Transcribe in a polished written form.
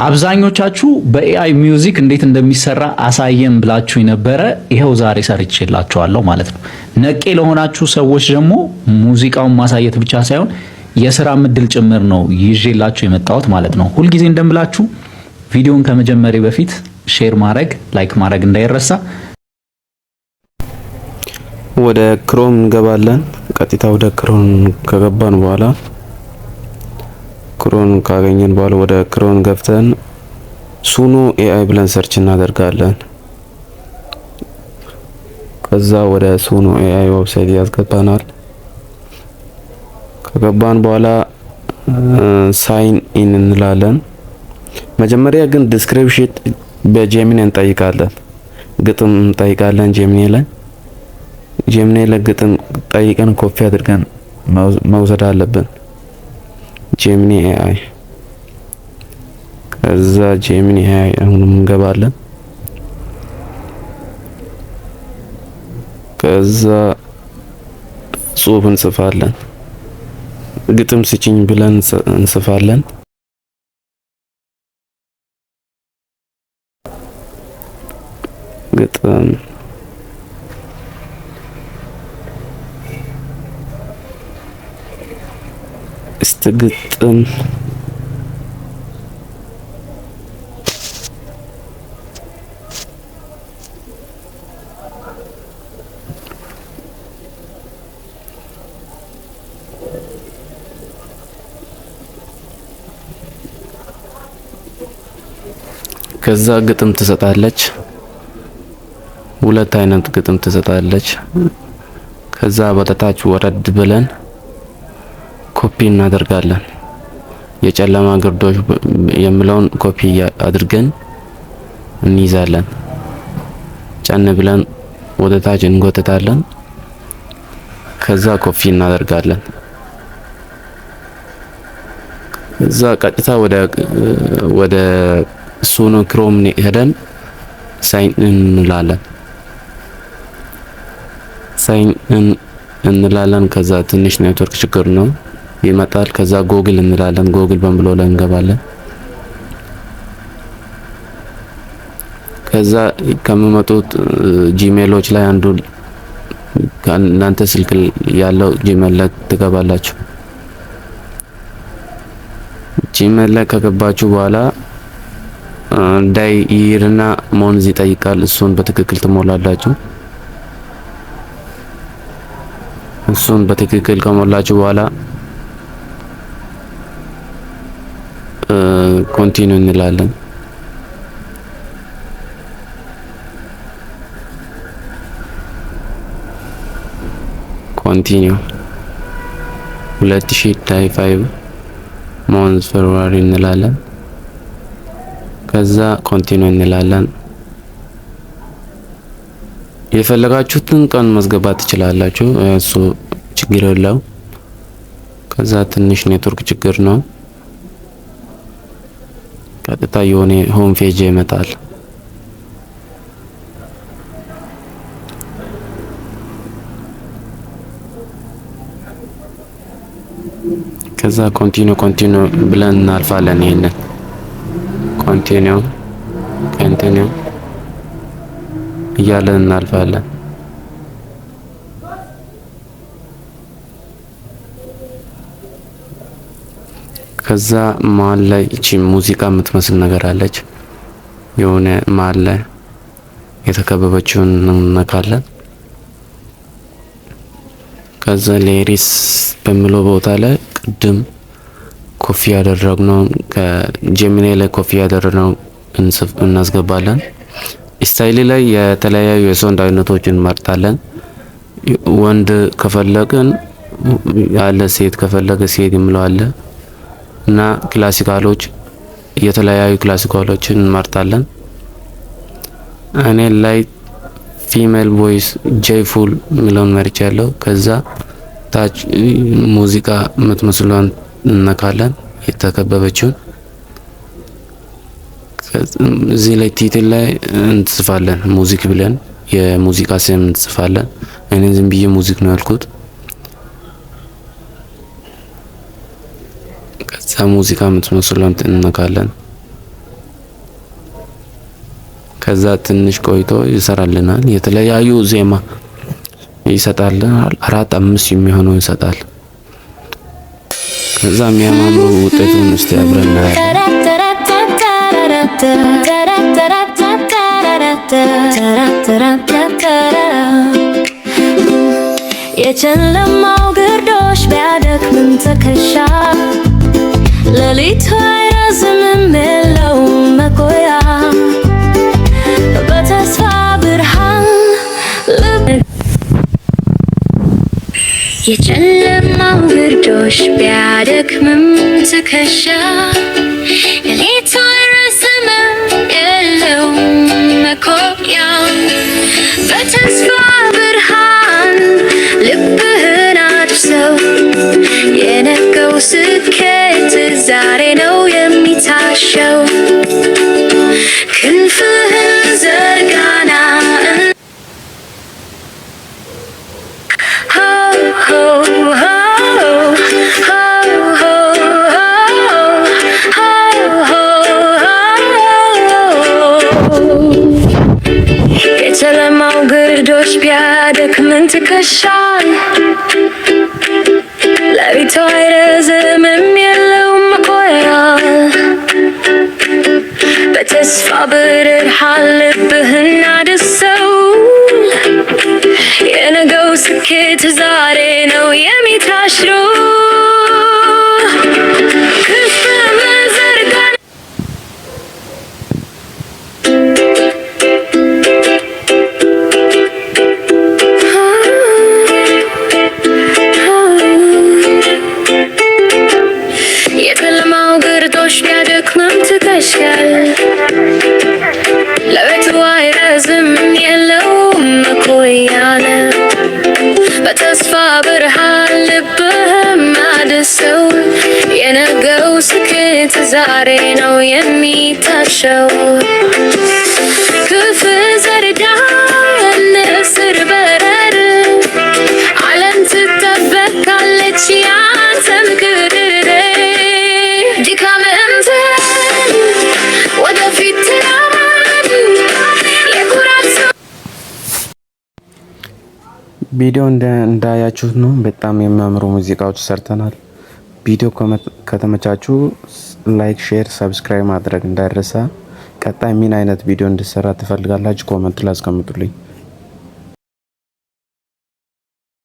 አብዛኞቻችሁ በኤአይ ሚውዚክ እንዴት እንደሚሰራ አሳየን ብላችሁ የነበረ ይሄው ዛሬ ሰርቼላችኋለሁ ማለት ነው። ነቄ ለሆናችሁ ሰዎች ደግሞ ሙዚቃውን ማሳየት ብቻ ሳይሆን የሥራ ምድል ጭምር ነው ይዤላችሁ የመጣሁት ማለት ነው። ሁልጊዜ እንደምላችሁ ቪዲዮን ከመጀመሪያ በፊት ሼር ማድረግ፣ ላይክ ማድረግ እንዳይረሳ። ወደ ክሮም እንገባለን። ቀጥታ ወደ ክሮም ከገባን በኋላ ክሮም ካገኘን በኋላ ወደ ክሮም ገብተን ሱኖ ኤአይ ብለን ሰርች እናደርጋለን። ከዛ ወደ ሱኖ ኤአይ ዌብሳይት ያስገባናል። ከገባን በኋላ ሳይን ኢን እንላለን። መጀመሪያ ግን ዲስክሪፕሽን በጄሚኒ እንጠይቃለን፣ ግጥም እንጠይቃለን። ጄሚኒ ላይ ግጥም ጠይቀን ኮፒ አድርገን መውሰድ አለብን። ጄሚኒ ኤአይ ከዛ ጄሚኒ ኤአይ አሁንም እንገባለን። ከዛ ጽሁፍ እንጽፋለን። ግጥም ስጭኝ ብለን እንጽፋለን። ግጥም ግጥም ከዛ ግጥም ትሰጣለች። ሁለት አይነት ግጥም ትሰጣለች። ከዛ በታች ወረድ ብለን ኮፒ እናደርጋለን። የጨለማ ግርዶሽ የሚለውን ኮፒ አድርገን እንይዛለን። ጫን ብለን ወደ ታች እንጎተታለን። ከዛ ኮፒ እናደርጋለን። ከዛ ቀጥታ ወደ ሱኖ ክሮም ሄደን ሳይን እንላለን። ከዛ ትንሽ ኔትወርክ ችግር ነው ይመጣል። ከዛ ጎግል እንላለን። ጎግል በሚለው ላይ እንገባለን። ከዛ ከመመጡት ጂሜሎች ላይ አንዱ እናንተ ስልክ ያለው ጂሜል ላይ ትገባላችሁ። ጂሜል ላይ ከገባችሁ በኋላ ዳይ ይርና ሞንዝ ይጠይቃል። እሱን በትክክል ትሞላላችሁ። እሱን በትክክል ከሞላችሁ በኋላ ኮንቲኒው እንላለን። ኮንቲኒው 2025 ሞንዝ ፌብሩዋሪ እንላለን። ከዛ ኮንቲኒው እንላለን። የፈለጋችሁትን ቀን ማስገባት ትችላላችሁ። እሱ ችግር የለው። ከዛ ትንሽ ኔትወርክ ችግር ነው። ቀጥታ የሆነ ሆም ፔጅ ይመጣል። ከዛ ኮንቲኒው ብለን እናልፋለን። ይሄንን ኮንቲኒው እያለን እናልፋለን። ከዛ መሀል ላይ እቺ ሙዚቃ የምትመስል ነገር አለች። የሆነ መሀል ላይ የተከበበችውን እንነካለን። ከዛ ሌሪስ በሚለው ቦታ ላይ ቅድም ኮፒ ያደረግነው ከጄሚኒ ላይ ኮፒ ያደረግነው እናስገባለን። ስታይል ላይ የተለያዩ የሳውንድ አይነቶችን እንመርጣለን። ወንድ ከፈለግን ያለ ሴት ከፈለገ ሴት የሚለው አለ እና ክላሲካሎች የተለያዩ ክላሲካሎችን እንመርጣለን። እኔ ላይ ፊሜል ቮይስ ጄይፉል የሚለውን መርጫለሁ። ከዛ ታች ሙዚቃ የምትመስሏን እንነካለን የተከበበችውን። እዚህ ላይ ቲትል ላይ እንጽፋለን ሙዚክ ብለን የሙዚቃ ስም እንጽፋለን። እኔ ዝም ብዬ ሙዚክ ነው ያልኩት። ከዛ ሙዚቃ የምትመስሏን እንነካለን። ከዛ ትንሽ ቆይቶ ይሰራልናል። የተለያዩ ዜማ ይሰጣልናል። 4-5 የሚሆኑ ይሰጣል። ከዛ የሚያማምሩ ውጤቱን እስቲ አብረን እናያለን። የጨለማው ግርዶሽ ቢያደክምም ትከሻ ሌሊቱ አይረዝምም የለውም መቆያ በተስፋ ብርሃን የጨለማው ግርዶሽ ቢያደክምም ትከሻ ሌሊቱ አይረዝምም የለውም መቆያ በተስፋ ብርሃን ልብህን አድሰው የነገው ስኬት ዛሬ ነው የሚታሸው። ክንፍህን ዘርጋና የጨለማው ግርዶሽ ቢያደክምን ትከሻል ሌሊቱ አይረዝምም የለውም መቆያ በተስፋ ብርሃን ልብህን አድሰው የነገው ስኬት ዛሬ ነው የሚታሸው። ክንፍህን ዘርጋና የጨለማው ግርዶሽ ቢያደክምም ትከሻል ሌሊቱ አይረዝምም የለውም መቆያ በተስፋ ብርሃን ልብህን አድሰው የነገው ስኬት ዛሬ ነው የሚታሸው። ክፍ ዘርጋ ንስር በረር ዓለም ትጠበቃለች ያንተ ምክር ድካምህን ወደፊት ትራመድ የኩራት ቪዲዮ እንዳያችሁት ነው። በጣም የሚያምሩ ሙዚቃዎች ሰርተናል። ቪዲዮ ከተመቻችሁ ላይክ፣ ሼር፣ ሰብስክራይብ ማድረግ እንዳይረሳ። ቀጣይ ምን አይነት ቪዲዮ እንድሰራ ትፈልጋላችሁ? ኮመንት ላይ አስቀምጡልኝ።